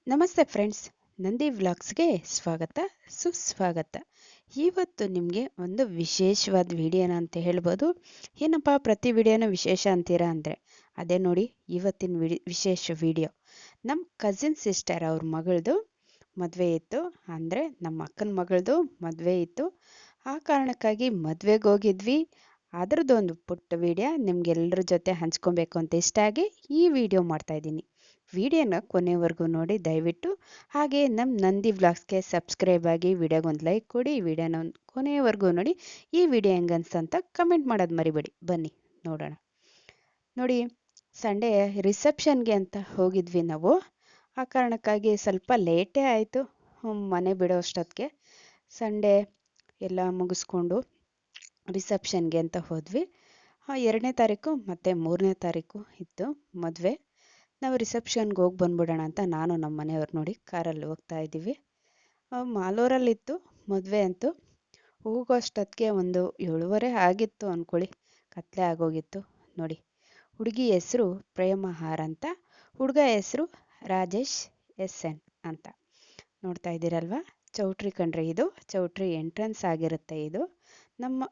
ನಮಸ್ತೆ ಫ್ರೆಂಡ್ಸ್, ನಂದಿ ವ್ಲಾಗ್ಸ್ಗೆ ಸ್ವಾಗತ ಸುಸ್ವಾಗತ. ಇವತ್ತು ನಿಮಗೆ ಒಂದು ವಿಶೇಷವಾದ ವಿಡಿಯೋನ ಅಂತ ಹೇಳ್ಬೋದು. ಏನಪ್ಪ ಪ್ರತಿ ವಿಡಿಯೋನ ವಿಶೇಷ ಅಂತೀರಾ ಅಂದರೆ ಅದೇ ನೋಡಿ, ಇವತ್ತಿನ ವಿಶೇಷ ವಿಡಿಯೋ ನಮ್ಮ ಕಸಿನ್ ಸಿಸ್ಟರ್ ಅವ್ರ ಮಗಳದು ಮದುವೆ ಇತ್ತು. ಅಂದರೆ ನಮ್ಮ ಅಕ್ಕನ ಮಗಳದು ಮದುವೆ ಇತ್ತು. ಆ ಕಾರಣಕ್ಕಾಗಿ ಮದುವೆಗೆ ಹೋಗಿದ್ವಿ. ಅದರದ್ದು ಒಂದು ಪುಟ್ಟ ವಿಡಿಯೋ ನಿಮ್ಗೆಲ್ಲರ ಜೊತೆ ಹಂಚ್ಕೊಬೇಕು ಅಂತ ಇಷ್ಟ ಆಗಿ ಈ ವಿಡಿಯೋ ಮಾಡ್ತಾ ಇದ್ದೀನಿ. ವಿಡಿಯೋನ ಕೊನೆವರೆಗೂ ನೋಡಿ ದಯವಿಟ್ಟು. ಹಾಗೆ ನಮ್ಮ ನಂದಿ ವ್ಲಾಗ್ಸ್ಗೆ ಸಬ್ಸ್ಕ್ರೈಬ್ ಆಗಿ ವಿಡಿಯೋಗೊಂದು ಲೈಕ್ ಕೊಡಿ. ವಿಡಿಯೋನ ಕೊನೆವರೆಗೂ ನೋಡಿ. ಈ ವಿಡಿಯೋ ಹೆಂಗನ್ಸ್ತಂತ ಕಮೆಂಟ್ ಮಾಡೋದು ಮರಿಬೇಡಿ. ಬನ್ನಿ ನೋಡೋಣ. ನೋಡಿ, ಸಂಡೇ ರಿಸೆಪ್ಷನ್ಗೆ ಅಂತ ಹೋಗಿದ್ವಿ ನಾವು. ಆ ಕಾರಣಕ್ಕಾಗಿ ಸ್ವಲ್ಪ ಲೇಟೇ ಆಯಿತು ಮನೆ ಬಿಡೋ ಅಷ್ಟೊತ್ತಿಗೆ. ಸಂಡೇ ಎಲ್ಲ ಮುಗಿಸ್ಕೊಂಡು ರಿಸೆಪ್ಷನ್ಗೆ ಅಂತ ಹೋದ್ವಿ. 2ನೇ ತಾರೀಕು ಮತ್ತು 3ನೇ ತಾರೀಕು ಇತ್ತು ಮದುವೆ. ನಾವು ರಿಸೆಪ್ಷನ್ಗೆ ಹೋಗಿ ಬಂದ್ಬಿಡೋಣ ಅಂತ ನಾನು ನಮ್ಮ ಮನೆಯವ್ರು ನೋಡಿ ಕಾರಲ್ಲಿ ಹೋಗ್ತಾ ಇದ್ದೀವಿ. ಮಾಲೂರಲ್ಲಿತ್ತು ಮದುವೆ ಅಂತೂ. ಹೋಗೋ ಅಷ್ಟೊತ್ತಿಗೆ ಒಂದು 7:30 ಆಗಿತ್ತು ಅಂದ್ಕೊಳ್ಳಿ. ಕತ್ಲೆ ಆಗೋಗಿತ್ತು ನೋಡಿ. ಹುಡುಗಿ ಹೆಸರು ಪ್ರೇಮಹಾರ್ ಅಂತ, ಹುಡುಗ ಹೆಸರು ರಾಜೇಶ್ SN ಅಂತ. ನೋಡ್ತಾ ಇದ್ದೀರಲ್ವ, ಚೌಟ್ರಿ ಕಣ್ರಿ. ಇದು ಚೌಟ್ರಿ ಎಂಟ್ರೆನ್ಸ್ ಆಗಿರುತ್ತೆ. ಇದು ನಮ್ಮ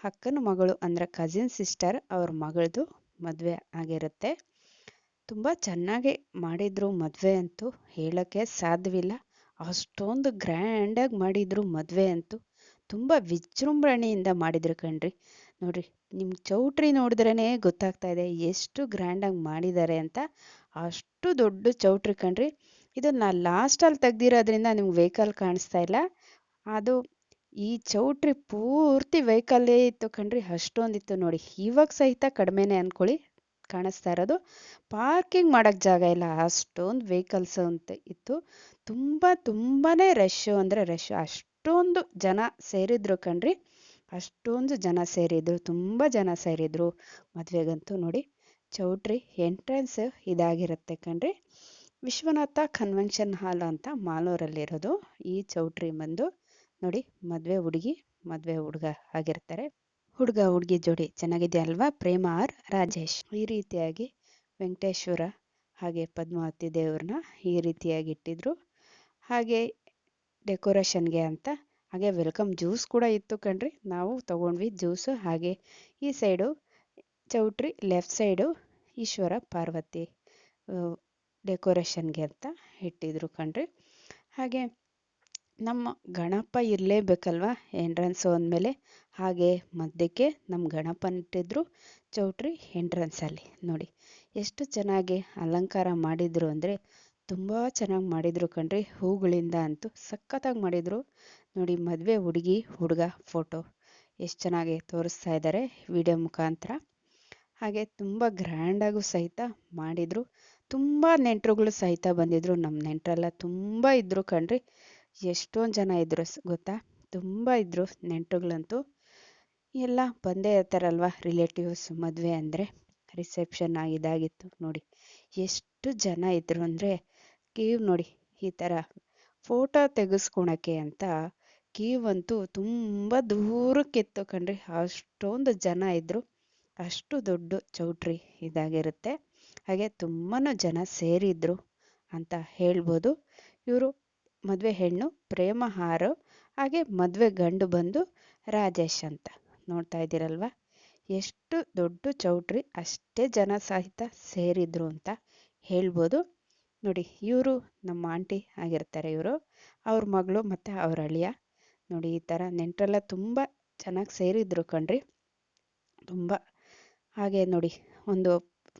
ಅಕ್ಕನ ಮಗಳು ಅಂದರೆ ಕಸಿನ್ ಸಿಸ್ಟರ್ ಅವ್ರ ಮಗಳದು ಮದುವೆ ಆಗಿರುತ್ತೆ. ತುಂಬ ಚೆನ್ನಾಗಿ ಮಾಡಿದರು ಮದುವೆ ಅಂತೂ, ಹೇಳೋಕ್ಕೆ ಸಾಧ್ಯವಿಲ್ಲ. ಅಷ್ಟೊಂದು ಗ್ರ್ಯಾಂಡಾಗಿ ಮಾಡಿದರು ಮದುವೆ ಅಂತೂ. ತುಂಬ ವಿಜೃಂಭಣೆಯಿಂದ ಮಾಡಿದ್ರು ಕಣ್ರಿ. ನೋಡಿರಿ, ನಿಮ್ಮ ಚೌಟ್ರಿ ನೋಡಿದ್ರೇ ಗೊತ್ತಾಗ್ತಾ ಇದೆ ಎಷ್ಟು ಗ್ರ್ಯಾಂಡಾಗಿ ಮಾಡಿದ್ದಾರೆ ಅಂತ. ಅಷ್ಟು ದೊಡ್ಡ ಚೌಟ್ರಿ ಕಣ್ರಿ. ಇದು ನಾನು ಲಾಸ್ಟಲ್ಲಿ ತೆಗ್ದಿರೋದ್ರಿಂದ ನಿಮ್ಗೆ ವೆಹಿಕಲ್ ಕಾಣಿಸ್ತಾ ಇಲ್ಲ. ಅದು ಈ ಚೌಟ್ರಿ ಪೂರ್ತಿ ವೆಹಿಕಲ್ಲೇ ಇತ್ತು ಕಣ್ರಿ. ಅಷ್ಟೊಂದಿತ್ತು ನೋಡಿ. ಇವಾಗ ಸಹಿತ ಕಡಿಮೆನೇ ಅಂದ್ಕೊಳ್ಳಿ ಕಾಣಿಸ್ತಾ ಇರೋದು. ಪಾರ್ಕಿಂಗ್ ಮಾಡೋಕ್ಕೆ ಜಾಗ ಇಲ್ಲ, ಅಷ್ಟೊಂದು ವೆಹಿಕಲ್ಸ್ ಅಂತ ಇತ್ತು. ತುಂಬಾ ರಶ್ಶು ಅಂದರೆ ರಶ್ಶು. ಅಷ್ಟೊಂದು ಜನ ಸೇರಿದ್ರು ಕಣ್ರಿ. ಅಷ್ಟೊಂದು ಜನ ಸೇರಿದ್ರು, ತುಂಬ ಜನ ಸೇರಿದ್ರು ಮದುವೆಗಂತೂ. ನೋಡಿ, ಚೌಟ್ರಿ ಎಂಟ್ರೆನ್ಸ್ ಇದಾಗಿರುತ್ತೆ ಕಣ್ರಿ. ವಿಶ್ವನಾಥ ಕನ್ವೆನ್ಷನ್ ಹಾಲ್ ಅಂತ ಮಾಲೂರಲ್ಲಿರೋದು ಈ ಚೌಟ್ರಿ ಬಂದು. ನೋಡಿ, ಮದುವೆ ಹುಡುಗಿ ಮದುವೆ ಹುಡುಗ ಆಗಿರ್ತಾರೆ. ಹುಡುಗ ಹುಡುಗಿ ಜೋಡಿ ಚೆನ್ನಾಗಿದೆ ಅಲ್ವಾ, ಪ್ರೇಮಹಾರ್ ರಾಜೇಶ್. ಈ ರೀತಿಯಾಗಿ ವೆಂಕಟೇಶ್ವರ ಹಾಗೆ ಪದ್ಮಾವತಿ ದೇವ್ರನ್ನ ಈ ರೀತಿಯಾಗಿ ಇಟ್ಟಿದ್ರು. ಹಾಗೆ ಡೆಕೋರೇಷನ್ಗೆ ಅಂತ ಹಾಗೆ ವೆಲ್ಕಮ್ ಜ್ಯೂಸ್ ಕೂಡ ಇತ್ತು ಕಣ್ರಿ. ನಾವು ತಗೊಂಡ್ವಿ ಜ್ಯೂಸು. ಹಾಗೆ ಈ ಸೈಡು ಚೌಟ್ರಿ ಲೆಫ್ಟ್ ಸೈಡು ಈಶ್ವರ ಪಾರ್ವತಿ ಡೆಕೋರೇಷನ್ಗೆ ಅಂತ ಇಟ್ಟಿದ್ರು ಕಣ್ರಿ. ಹಾಗೆ ನಮ್ಮ ಗಣಪ ಇರಲೇಬೇಕಲ್ವ ಎಂಟ್ರೆನ್ಸ್ ಅಂದಮೇಲೆ. ಹಾಗೆ ಮಧ್ಯಕ್ಕೆ ನಮ್ಮ ಗಣಪನ ಇಟ್ಟಿದ್ರು ಚೌಟ್ರಿ ಎಂಟ್ರೆನ್ಸಲ್ಲಿ. ನೋಡಿ ಎಷ್ಟು ಚೆನ್ನಾಗಿ ಅಲಂಕಾರ ಮಾಡಿದರು ಅಂದರೆ ತುಂಬ ಚೆನ್ನಾಗಿ ಮಾಡಿದರು ಕಣ್ರಿ. ಹೂಗಳಿಂದ ಅಂತೂ ಸಖತ್ತಾಗಿ ಮಾಡಿದರು. ನೋಡಿ, ಮದುವೆ ಹುಡುಗಿ ಹುಡುಗ ಫೋಟೋ ಎಷ್ಟು ಚೆನ್ನಾಗಿ ತೋರಿಸ್ತಾ ಇದ್ದಾರೆ ವಿಡಿಯೋ ಮುಖಾಂತರ. ಹಾಗೆ ತುಂಬ ಗ್ರ್ಯಾಂಡಾಗೂ ಸಹಿತ ಮಾಡಿದರು. ತುಂಬ ನೆಂಟರುಗಳು ಸಹಿತ ಬಂದಿದ್ದರು. ನಮ್ಮ ನೆಂಟರೆಲ್ಲ ತುಂಬ ಇದ್ದರು ಕಣ್ರಿ. ಎಷ್ಟೊಂದು ಜನ ಇದ್ದರು ಗೊತ್ತಾ, ತುಂಬ ಇದ್ದರು ನೆಂಟರುಗಳಂತೂ. ಎಲ್ಲ ಬಂದೇ ಇರ್ತಾರಲ್ವ ರಿಲೇಟಿವ್ಸ್ ಮದುವೆ ಅಂದರೆ. ರಿಸೆಪ್ಷನ್ ಇದಾಗಿತ್ತು ನೋಡಿ. ಎಷ್ಟು ಜನ ಇದ್ದರು ಅಂದರೆ ಕ್ಯೂ ನೋಡಿ. ಈ ಥರ ಫೋಟೋ ತೆಗೆಸ್ಕೊಳಕ್ಕೆ ಅಂತ ಕ್ಯೂ ಅಂತೂ ತುಂಬ ದೂರಕ್ಕಿತ್ತು ಕಣ್ರಿ. ಅಷ್ಟೊಂದು ಜನ ಇದ್ದರು. ಅಷ್ಟು ದೊಡ್ಡ ಚೌಟ್ರಿ ಇದಾಗಿರುತ್ತೆ. ಹಾಗೆ ತುಂಬಾ ಜನ ಸೇರಿದ್ರು ಅಂತ ಹೇಳ್ಬೋದು. ಇವರು ಮದುವೆ ಹೆಣ್ಣು ಪ್ರೇಮಹಾರ್, ಹಾಗೆ ಮದುವೆ ಗಂಡು ಬಂದು ರಾಜೇಶ್ ಅಂತ. ನೋಡ್ತಾ ಇದ್ದೀರಲ್ವ, ಎಷ್ಟು ದೊಡ್ಡ ಚೌಟ್ರಿ, ಅಷ್ಟೇ ಜನ ಸಹಿತ ಸೇರಿದ್ರು ಅಂತ ಹೇಳ್ಬೋದು. ನೋಡಿ, ಇವರು ನಮ್ಮ ಆಂಟಿ ಆಗಿರ್ತಾರೆ. ಇವರು ಅವ್ರ ಮಗಳು ಮತ್ತು ಅವ್ರ ಅಳಿಯ. ನೋಡಿ, ಈ ಥರ ನೆಂಟರೆಲ್ಲ ತುಂಬ ಚೆನ್ನಾಗಿ ಸೇರಿದ್ರು ಕಣ್ರಿ. ತುಂಬ. ಹಾಗೆ ನೋಡಿ, ಒಂದು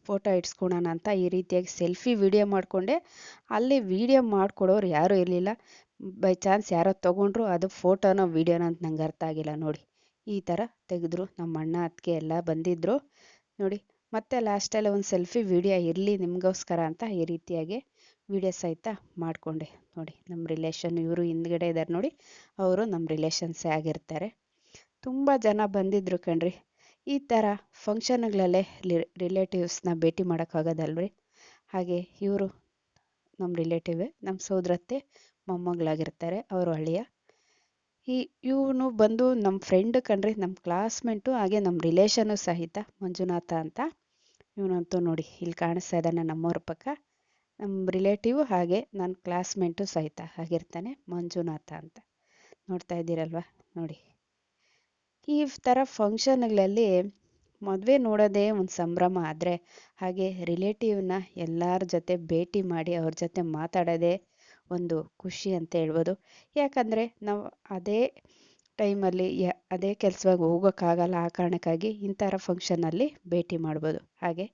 ಫೋಟೋ ಇಡ್ಸ್ಕೊಳೋಣ ಅಂತ ಈ ರೀತಿಯಾಗಿ ಸೆಲ್ಫಿ ವಿಡಿಯೋ ಮಾಡಿಕೊಂಡೆ. ಅಲ್ಲಿ ವಿಡಿಯೋ ಮಾಡಿಕೊಡೋರು ಯಾರೂ ಇರಲಿಲ್ಲ. ಬೈ ಚಾನ್ಸ್ ಯಾರೋ ತೊಗೊಂಡ್ರು, ಅದು ಫೋಟೋನೋ ವಿಡಿಯೋನೋ ಅಂತ ನಂಗೆ ಅರ್ಥ ಆಗಿಲ್ಲ. ನೋಡಿ, ಈ ಥರ ತೆಗೆದ್ರು. ನಮ್ಮ ಅಣ್ಣ ಅತ್ತಿಗೆ ಎಲ್ಲ ಬಂದಿದ್ದರು ನೋಡಿ. ಮತ್ತೆ ಲಾಸ್ಟಲ್ಲಿ ಒಂದು ಸೆಲ್ಫಿ ವಿಡಿಯೋ ಇರಲಿ ನಿಮಗೋಸ್ಕರ ಅಂತ ಈ ರೀತಿಯಾಗಿ ವಿಡಿಯೋ ಸಹಿತ ಮಾಡಿಕೊಂಡೆ. ನೋಡಿ, ನಮ್ಮ ರಿಲೇಷನ್ ಇವರು ಹಿಂದ್ಗಡೆ ಇದ್ದಾರೆ ನೋಡಿ, ಅವರು ನಮ್ಮ ರಿಲೇಷನ್ಸೇ ಆಗಿರ್ತಾರೆ. ತುಂಬ ಜನ ಬಂದಿದ್ದರು ಕಣ್ರಿ. ಈ ಥರ ಫಂಕ್ಷನ್ಗಳಲ್ಲೇ ರಿಲೇಟಿವ್ಸ್ನ ಭೇಟಿ ಮಾಡೋಕ್ಕಾಗೋದಲ್ರಿ. ಹಾಗೆ ಇವರು ನಮ್ಮ ರಿಲೇಟಿವೇ, ನಮ್ಮ ಸೋದರತ್ತೆ ಮೊಮ್ಮಗಳಾಗಿರ್ತಾರೆ, ಅವರು ಅಳಿಯ. ಇವನು ಬಂದು ನಮ್ಮ ಫ್ರೆಂಡ್ ಕಣ್ರಿ, ನಮ್ಮ ಕ್ಲಾಸ್ಮೇಟು, ಹಾಗೆ ನಮ್ಮ ರಿಲೇಷನ್ನು ಸಹಿತ ಮಂಜುನಾಥ ಅಂತ. ಇವನಂತೂ ನೋಡಿ ಇಲ್ಲಿ ಕಾಣಿಸ್ತಾ ಇದ್ದಾನೆ ನಮ್ಮವ್ರ ಪಕ್ಕ. ನಮ್ಮ ರಿಲೇಟಿವ್ ಹಾಗೆ ನನ್ನ ಕ್ಲಾಸ್ಮೇಟು ಸಹಿತ ಆಗಿರ್ತಾನೆ, ಮಂಜುನಾಥ ಅಂತ. ನೋಡ್ತಾ ಇದ್ದೀರಲ್ವ ನೋಡಿ. ಈ ಥರ ಫಂಕ್ಷನ್ಗಳಲ್ಲಿ ಮದುವೆ ನೋಡೋದೇ ಒಂದು ಸಂಭ್ರಮ. ಆದರೆ ಹಾಗೆ ರಿಲೇಟಿವ್ನ ಎಲ್ಲರ ಜೊತೆ ಭೇಟಿ ಮಾಡಿ ಅವ್ರ ಜೊತೆ ಮಾತಾಡೋದೇ ಒಂದು ಖುಷಿ ಅಂತ ಹೇಳ್ಬೋದು. ಯಾಕಂದರೆ ನಾವು ಅದೇ ಟೈಮಲ್ಲಿ ಅದೇ ಕೆಲಸವಾಗಿ ಹೋಗೋಕ್ಕಾಗಲ್ಲ. ಆ ಕಾರಣಕ್ಕಾಗಿ ಇಂಥರ ಫಂಕ್ಷನಲ್ಲಿ ಭೇಟಿ ಮಾಡ್ಬೋದು. ಹಾಗೆ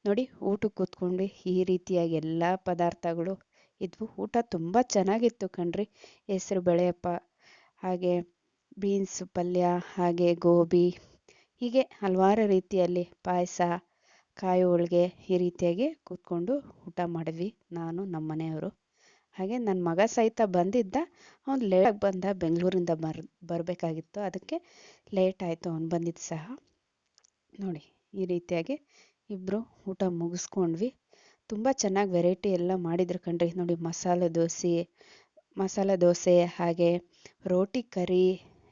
ನೋಡಿ, ಊಟಕ್ಕೆ ಕೂತ್ಕೊಂಡು ಈ ರೀತಿಯಾಗಿ ಎಲ್ಲ ಪದಾರ್ಥಗಳು ಇದ್ವು. ಊಟ ತುಂಬ ಚೆನ್ನಾಗಿತ್ತು ಕಣ್ರಿ. ಹೆಸರು ಬೇಳೆಯಪ್ಪ, ಹಾಗೆ ಬೀನ್ಸ್ ಪಲ್ಯ, ಹಾಗೆ ಗೋಬಿ, ಹೀಗೆ ಹಲವಾರು ರೀತಿಯಲ್ಲಿ ಪಾಯಸ, ಕಾಯಿ ಹೋಳಿಗೆ, ಈ ರೀತಿಯಾಗಿ ಕೂತ್ಕೊಂಡು ಊಟ ಮಾಡಿದ್ವಿ ನಾನು ನಮ್ಮ ಮನೆಯವರು. ಹಾಗೆ ನನ್ನ ಮಗ ಸಹಿತ ಬಂದಿದ್ದ. ಅವ್ನು ಲೇಟಾಗಿ ಬಂದ, ಬೆಂಗಳೂರಿಂದ ಬರಬೇಕಾಗಿತ್ತು, ಅದಕ್ಕೆ ಲೇಟ್ ಆಯಿತು ಅವ್ನು ಬಂದಿದ್ದು ಸಹ. ನೋಡಿ, ಈ ರೀತಿಯಾಗಿ ಇಬ್ಬರು ಊಟ ಮುಗಿಸ್ಕೊಂಡ್ವಿ. ತುಂಬ ಚೆನ್ನಾಗಿ ವೆರೈಟಿ ಎಲ್ಲ ಮಾಡಿದ್ರು ಕಣ್ರಿ. ನೋಡಿ, ಮಸಾಲೆ ದೋಸೆ, ಹಾಗೆ ರೋಟಿ ಕರಿ,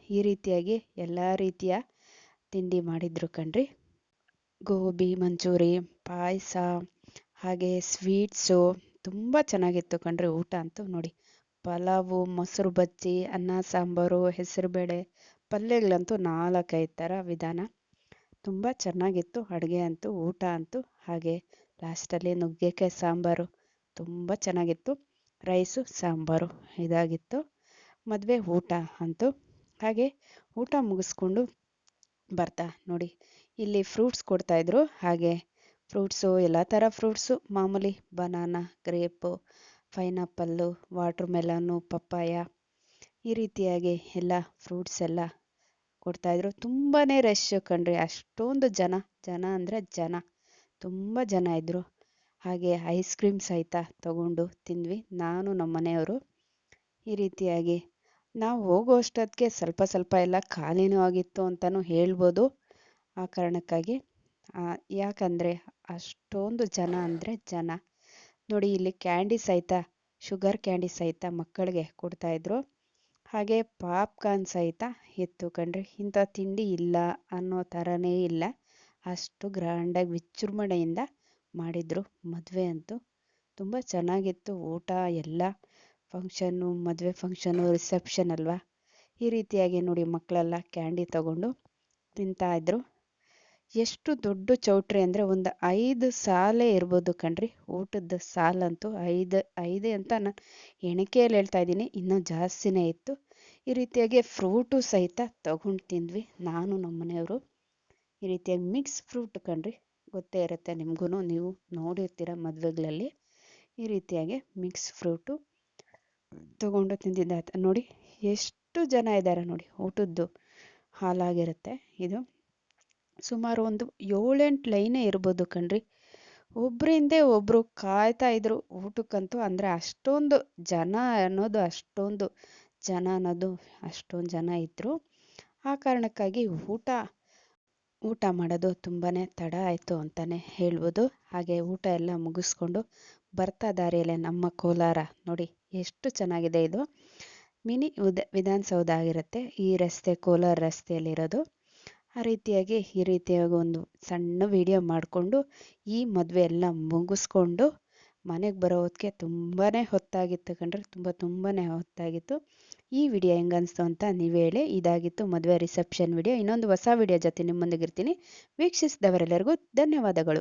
ಈ ರೀತಿಯಾಗಿ ಎಲ್ಲ ರೀತಿಯ ತಿಂಡಿ ಮಾಡಿದ್ರು ಕಣ್ರಿ. ಗೋಬಿ ಮಂಚೂರಿ, ಪಾಯಸ, ಹಾಗೆ ಸ್ವೀಟ್ಸು, ತುಂಬ ಚೆನ್ನಾಗಿತ್ತು ಕಣ್ರಿ ಊಟ ಅಂತೂ. ನೋಡಿ, ಪಲಾವು, ಮೊಸರು ಬಜ್ಜಿ, ಅನ್ನ ಸಾಂಬಾರು, ಹೆಸರುಬೇಳೆ, ಪಲ್ಯಗಳಂತೂ 4-5 ಥರ ವಿಧಾನ. ತುಂಬ ಚೆನ್ನಾಗಿತ್ತು ಅಡುಗೆ ಅಂತೂ, ಊಟ ಅಂತೂ. ಹಾಗೆ ಲಾಸ್ಟಲ್ಲಿ ನುಗ್ಗೆಕಾಯಿ ಸಾಂಬಾರು ತುಂಬ ಚೆನ್ನಾಗಿತ್ತು. ರೈಸು ಸಾಂಬಾರು ಇದಾಗಿತ್ತು ಮದುವೆ ಊಟ ಅಂತೂ. ಹಾಗೆ ಊಟ ಮುಗಿಸ್ಕೊಂಡು ಬರ್ತಾ ನೋಡಿ, ಇಲ್ಲಿ ಫ್ರೂಟ್ಸ್ ಕೊಡ್ತಾಯಿದ್ರು. ಹಾಗೆ ಫ್ರೂಟ್ಸು, ಎಲ್ಲ ಥರ ಫ್ರೂಟ್ಸು ಮಾಮೂಲಿ, ಬನಾನಾ, ಗ್ರೇಪು, ಪೈನಾಪಲ್ಲು, ವಾಟ್ರ್ ಮೆಲನ್ನು, ಪಪ್ಪಾಯ, ಈ ರೀತಿಯಾಗಿ ಎಲ್ಲ ಫ್ರೂಟ್ಸ್ ಎಲ್ಲ ಕೊಡ್ತಾಯಿದ್ರು. ತುಂಬಾ ರಶ್ ಕಣ್ರಿ. ಅಷ್ಟೊಂದು ಜನ ಅಂದರೆ ಜನ, ತುಂಬ ಜನ ಇದ್ದರು. ಹಾಗೆ ಐಸ್ ಕ್ರೀಮ್ ಸಹಿತ ತಗೊಂಡು ತಿಂದ್ವಿ ನಾನು ನಮ್ಮ ಮನೆಯವರು. ಈ ರೀತಿಯಾಗಿ ನಾವು ಹೋಗೋ ಅಷ್ಟೊತ್ತಿಗೆ ಸ್ವಲ್ಪ ಎಲ್ಲ ಖಾಲಿನೂ ಆಗಿತ್ತು ಅಂತಲೂ ಹೇಳ್ಬೋದು. ಆ ಕಾರಣಕ್ಕಾಗಿ ಯಾಕಂದರೆ ಅಷ್ಟೊಂದು ಜನ ಅಂದರೆ ಜನ. ನೋಡಿ, ಇಲ್ಲಿ ಕ್ಯಾಂಡಿ ಸಹಿತ, ಶುಗರ್ ಕ್ಯಾಂಡಿ ಸಹಿತ ಮಕ್ಕಳಿಗೆ ಕೊಡ್ತಾಯಿದ್ರು. ಹಾಗೆ ಪಾಪ್ಕಾರ್ನ್ ಸಹಿತ ಇತ್ತು ಕಣ್ರಿ. ಇಂಥ ತಿಂಡಿ ಇಲ್ಲ ಅನ್ನೋ ಥರನೇ ಇಲ್ಲ, ಅಷ್ಟು ಗ್ರ್ಯಾಂಡಾಗಿ ವಿಜೃಂಭಣೆಯಿಂದ ಮಾಡಿದರು ಮದುವೆ ಅಂತೂ. ತುಂಬ ಚೆನ್ನಾಗಿತ್ತು ಊಟ ಎಲ್ಲ. ಫಂಕ್ಷನ್ನು, ಮದುವೆ ಫಂಕ್ಷನ್ನು, ರಿಸೆಪ್ಷನ್ ಅಲ್ವಾ. ಈ ರೀತಿಯಾಗಿ ನೋಡಿ, ಮಕ್ಕಳೆಲ್ಲ ಕ್ಯಾಂಡಿ ತಗೊಂಡು ತಿಂತಾಯಿದ್ರು. ಎಷ್ಟು ದೊಡ್ಡ ಚೌಟ್ರಿ ಅಂದರೆ ಒಂದು 5 ಸಾಲೇ ಇರ್ಬೋದು ಕಣ್ರಿ. ಊಟದ ಸಾಲಂತೂ 5 ಅಂತ ನಾನು ಎಣಿಕೆಯಲ್ಲಿ ಹೇಳ್ತಾ ಇದ್ದೀನಿ, ಇನ್ನೂ ಜಾಸ್ತಿನೇ ಇತ್ತು. ಈ ರೀತಿಯಾಗಿ ಫ್ರೂಟು ಸಹಿತ ತಗೊಂಡು ತಿಂದ್ವಿ ನಾನು ನಮ್ಮ ಮನೆಯವರು. ಈ ರೀತಿಯಾಗಿ ಮಿಕ್ಸ್ ಫ್ರೂಟ್ ಕಣ್ರಿ, ಗೊತ್ತೇ ಇರುತ್ತೆ ನಿಮಗೂ, ನೀವು ನೋಡಿರ್ತೀರ ಮದುವೆಗಳಲ್ಲಿ. ಈ ರೀತಿಯಾಗಿ ಮಿಕ್ಸ್ ಫ್ರೂಟು ತಗೊಂಡು ತಿಂದಿದ್ದಾಯ್ತು. ನೋಡಿ, ಎಷ್ಟು ಜನ ಇದ್ದಾರೆ ನೋಡಿ. ಊಟದ್ದು ಹಾಲಾಗಿರುತ್ತೆ ಇದು. ಸುಮಾರು ಒಂದು 7-8 ಲೈನೇ ಇರ್ಬೋದು ಕಣ್ರಿ. ಒಬ್ಬರ ಹಿಂದೆ ಒಬ್ಬರು ಕಾಯ್ತಾ ಇದ್ರು ಊಟಕ್ಕಂತೂ. ಅಂದರೆ ಅಷ್ಟೊಂದು ಜನ ಅನ್ನೋದು ಅಷ್ಟೊಂದು ಜನ ಇದ್ದರು. ಆ ಕಾರಣಕ್ಕಾಗಿ ಊಟ ಮಾಡೋದು ತುಂಬಾ ತಡ ಆಯಿತು ಅಂತಲೇ ಹೇಳ್ಬೋದು. ಹಾಗೆ ಊಟ ಎಲ್ಲ ಮುಗಿಸ್ಕೊಂಡು ಬರ್ತಾ ದಾರಿಯಲ್ಲೇ ನಮ್ಮ ಕೋಲಾರ ನೋಡಿ, ಎಷ್ಟು ಚೆನ್ನಾಗಿದೆ ಇದು. ಮಿನಿ ವಿಧಾನಸೌಧ ಆಗಿರುತ್ತೆ ಈ ರಸ್ತೆ, ಕೋಲಾರ ರಸ್ತೆಯಲ್ಲಿರೋದು. ಈ ರೀತಿಯಾಗಿ ಒಂದು ಸಣ್ಣ ವಿಡಿಯೋ ಮಾಡಿಕೊಂಡು ಈ ಮದುವೆ ಎಲ್ಲ ಮುಗಿಸ್ಕೊಂಡು ಮನೆಗೆ ಬರೋ ಹೊತ್ತಿಗೆ ತುಂಬಾ ಹೊತ್ತಾಗಿತ್ತು ಕಣ್ರಿ. ತುಂಬಾ ಹೊತ್ತಾಗಿತ್ತು. ಈ ವಿಡಿಯೋ ಹೆಂಗನ್ನಿಸ್ತು ಅಂತ ನೀವೇ ಹೇಳಿ. ಇದಾಗಿತ್ತು ಮದುವೆ ರಿಸೆಪ್ಷನ್ ವಿಡಿಯೋ. ಇನ್ನೊಂದು ಹೊಸ ವಿಡಿಯೋ ಜೊತೆ ನಿಮ್ಮೊಂದಿಗಿರ್ತೀನಿ. ವೀಕ್ಷಿಸಿದವರೆಲ್ಲರಿಗೂ ಧನ್ಯವಾದಗಳು.